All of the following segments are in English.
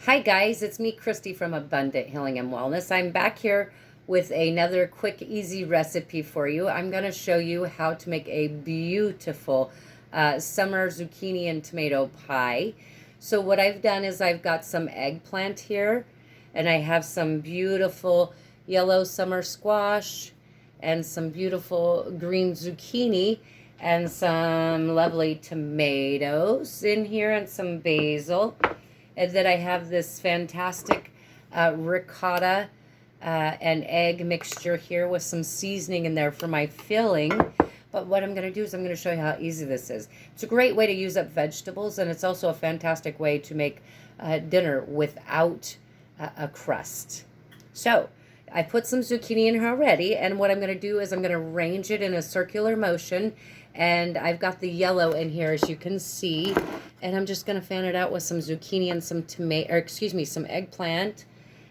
Hi guys, it's me Christy from Abundant Healing and Wellness. I'm back here with another quick easy recipe for you. I'm going to show you how to make a beautiful summer zucchini and tomato pie. So what I've done is I've got some eggplant here, and I have some beautiful yellow summer squash and some beautiful green zucchini and some lovely tomatoes in here and some basil. And then I have this fantastic ricotta and egg mixture here with some seasoning in there for my filling. But what I'm going to do is I'm going to show you how easy this is. It's a great way to use up vegetables, and it's also a fantastic way to make dinner without a crust. So I put some zucchini in here already, and what I'm going to do is I'm going to arrange it in a circular motion. And I've got the yellow in here, as you can see, and I'm just going to fan it out with some zucchini and some eggplant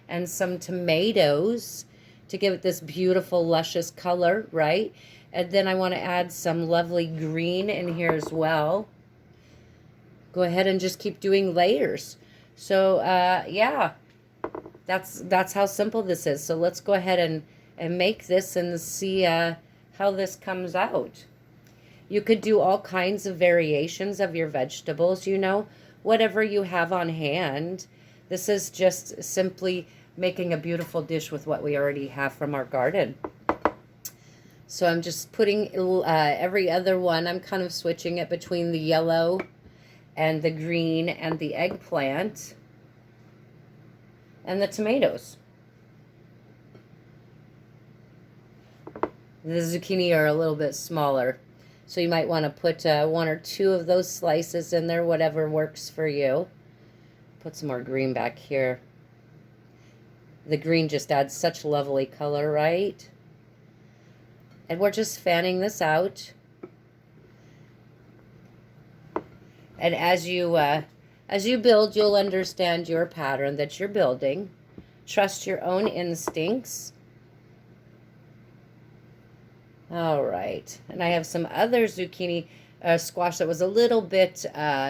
and some tomatoes to give it this beautiful, luscious color, right? And then I want to add some lovely green in here as well. Go ahead and just keep doing layers. So, yeah, that's how simple this is. So let's go ahead and make this and see how this comes out. You could do all kinds of variations of your vegetables, whatever you have on hand. This is just simply making a beautiful dish with what we already have from our garden. So I'm just putting every other one. I'm kind of switching it between the yellow and the green and the eggplant and the tomatoes. The zucchini are a little bit smaller, so you might want to put one or two of those slices in there, whatever works for you. Put some more green back here. The green just adds such lovely color, right? And we're just fanning this out. And as you build, you'll understand your pattern that you're building. Trust your own instincts. All right, and I have some other zucchini squash that was a little bit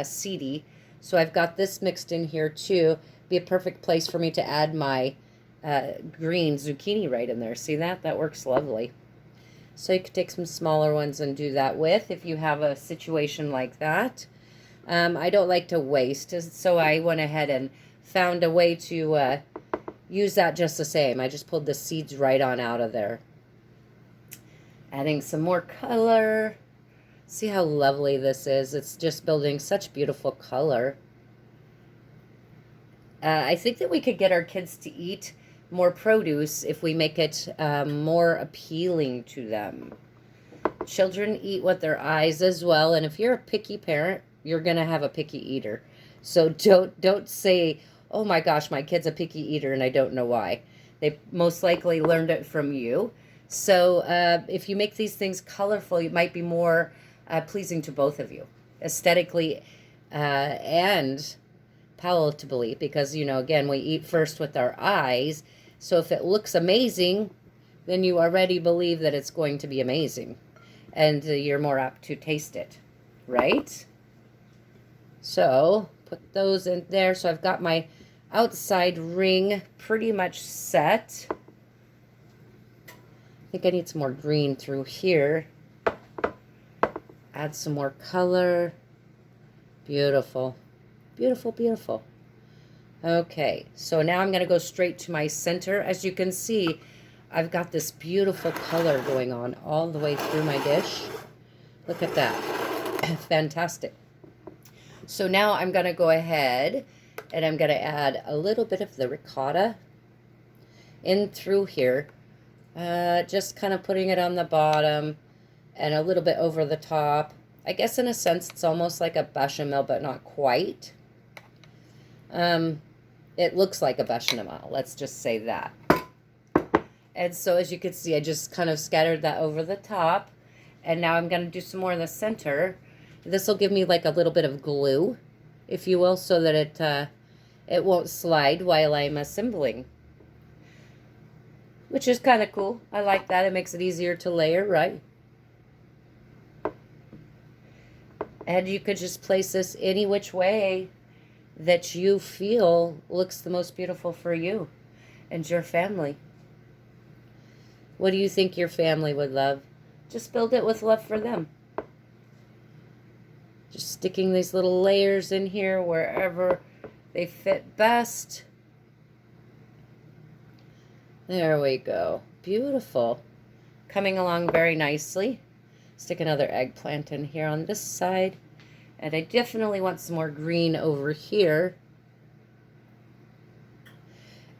seedy, so I've got this mixed in here too. Be a perfect place for me to add my green zucchini right in there. See that? That works lovely. So you could take some smaller ones and do that with if you have a situation like that. I don't like to waste, so I went ahead and found a way to use that just the same. I just pulled the seeds right on out of there. Adding some more color. See how lovely this is. It's just building such beautiful color. I think that we could get our kids to eat more produce if we make it more appealing to them. Children eat with their eyes as well, and if you're a picky parent, you're going to have a picky eater. So don't say, oh my gosh, my kid's a picky eater and I don't know why. They most likely learned it from you. So if you make these things colorful, it might be more pleasing to both of you, aesthetically and palatably, because, again, we eat first with our eyes. So if it looks amazing, then you already believe that it's going to be amazing, and you're more apt to taste it, right? So put those in there. So I've got my outside ring pretty much set. I think I need some more green through here. Add some more color. Beautiful. Beautiful, beautiful. Okay, so now I'm going to go straight to my center. As you can see, I've got this beautiful color going on all the way through my dish. Look at that. Fantastic. So now I'm going to go ahead and I'm going to add a little bit of the ricotta in through here. Just kind of putting it on the bottom and a little bit over the top. I guess in a sense it's almost like a bechamel, but not quite. It looks like a bechamel, let's just say that. And so as you can see, I just kind of scattered that over the top. And now I'm going to do some more in the center. This will give me like a little bit of glue, if you will, so that it won't slide while I'm assembling. Which is kind of cool. I like that. It makes it easier to layer, right? And you could just place this any which way that you feel looks the most beautiful for you and your family. What do you think your family would love? Just build it with love for them. Just sticking these little layers in here wherever they fit best. There we go. Beautiful. Coming along very nicely. Stick another eggplant in here on this side. And I definitely want some more green over here.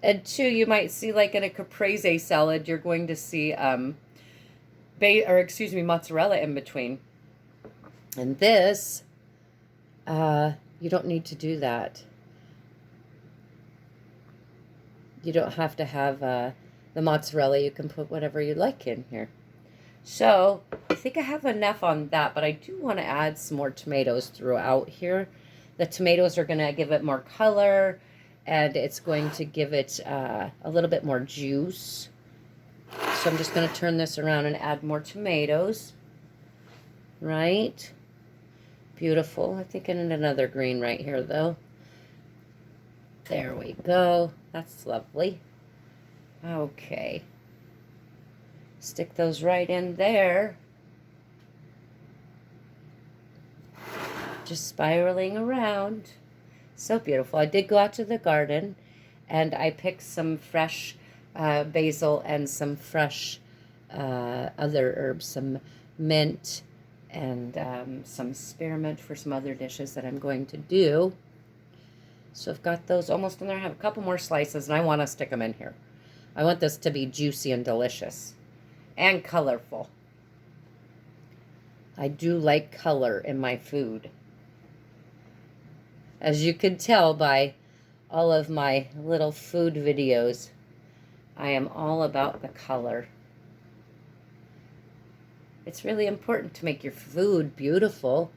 And two, you might see, like in a caprese salad, you're going to see mozzarella in between. And this, you don't need to do that. You don't have to have the mozzarella. You can put whatever you like in here. So I think I have enough on that, but I do want to add some more tomatoes throughout here. The tomatoes are going to give it more color, and it's going to give it a little bit more juice. So I'm just going to turn this around and add more tomatoes. Right? Beautiful. I think I need another green right here, though. There we go. That's lovely. Okay. Stick those right in there. Just spiraling around. So beautiful. I did go out to the garden and I picked some fresh basil and some fresh other herbs, some mint and some spearmint for some other dishes that I'm going to do. So I've got those almost in there. I have a couple more slices and I want to stick them in here. I want this to be juicy and delicious and colorful. I do like color in my food. As you can tell by all of my little food videos, I am all about the color. It's really important to make your food beautiful.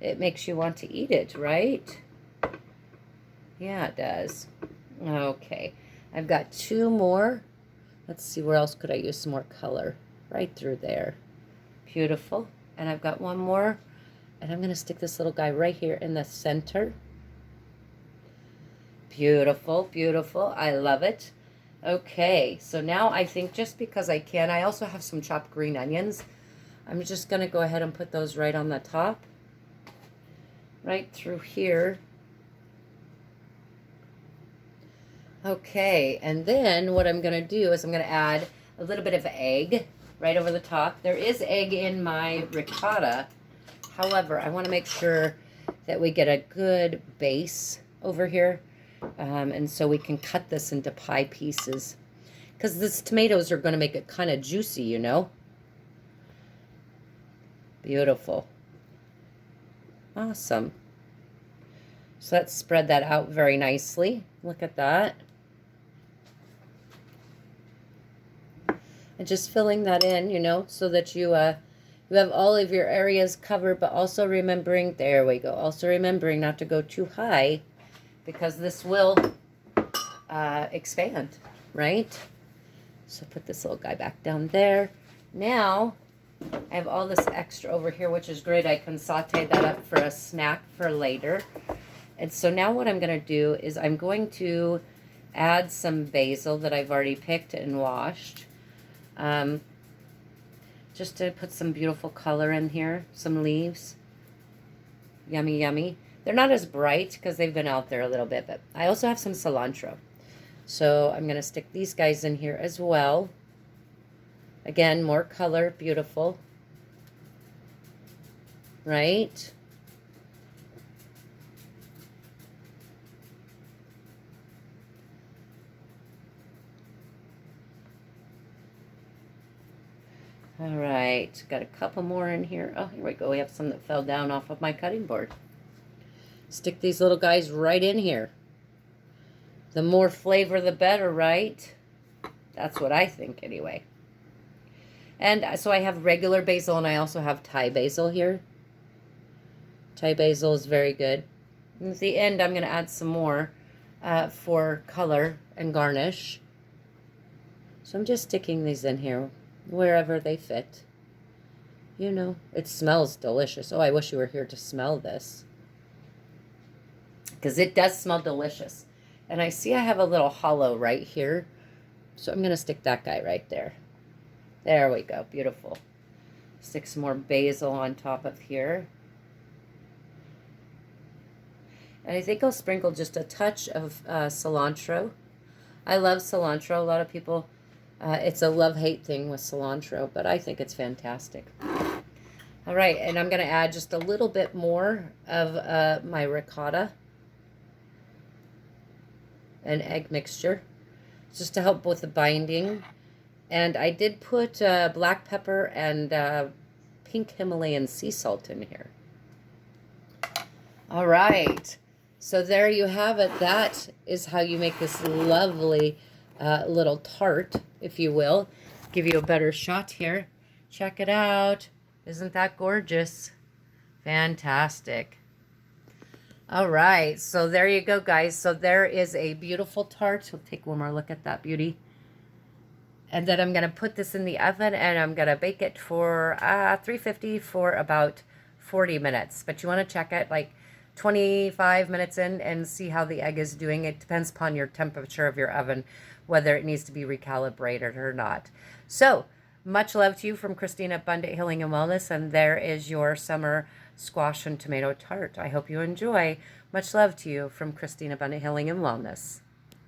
It makes you want to eat it, right? Yeah, it does. Okay, I've got two more. Let's see, where else could I use some more color? Right through there. Beautiful. And I've got one more. And I'm going to stick this little guy right here in the center. Beautiful, beautiful. I love it. Okay, so now I think just because I can, I also have some chopped green onions. I'm just going to go ahead and put those right on the top. Right through here. Okay, and then what I'm going to do is I'm going to add a little bit of egg right over the top. There is egg in my ricotta. However, I want to make sure that we get a good base over here. And so we can cut this into pie pieces. Because these tomatoes are going to make it kind of juicy, you know. Beautiful. Awesome. So let's spread that out very nicely. Look at that. And just filling that in, you know, so that you have all of your areas covered, but also remembering, there we go, also remembering not to go too high because this will expand, right? So put this little guy back down there. Now, I have all this extra over here, which is great. I can saute that up for a snack for later. And so now what I'm going to do is I'm going to add some basil that I've already picked and washed. Just to put some beautiful color in here, some leaves. Yummy, yummy. They're not as bright because they've been out there a little bit, but I also have some cilantro. So I'm going to stick these guys in here as well. Again, more color, beautiful. Right? All right, got a couple more in here. Oh, here we go. We have some that fell down off of my cutting board. Stick these little guys right in here. The more flavor, the better, right? That's what I think anyway. And so I have regular basil and I also have Thai basil here. Thai basil is very good. And at the end, I'm going to add some more for color and garnish. So I'm just sticking these in here wherever they fit. You know, it smells delicious. Oh, I wish you were here to smell this. because it does smell delicious. And I see I have a little hollow right here. So I'm going to stick that guy right there. There we go. Beautiful. Stick some more basil on top of here. And I think I'll sprinkle just a touch of cilantro. I love cilantro. A lot of people, it's a love-hate thing with cilantro, but I think it's fantastic. All right, and I'm going to add just a little bit more of my ricotta and egg mixture, just to help with the binding. And I did put black pepper and pink Himalayan sea salt in here. All right. So there you have it. That is how you make this lovely little tart, if you will. Give you a better shot here. Check it out. Isn't that gorgeous? Fantastic. All right. So there you go, guys. So there is a beautiful tart. We'll take one more look at that beauty. And then I'm going to put this in the oven and I'm going to bake it for 350 for about 40 minutes. But you want to check it like 25 minutes in and see how the egg is doing. It depends upon your temperature of your oven, whether it needs to be recalibrated or not. So, much love to you from Christine at Abundant Healing and Wellness, and there is your summer squash and tomato tart. I hope you enjoy. Much love to you from Christine Abundant Healing and Wellness.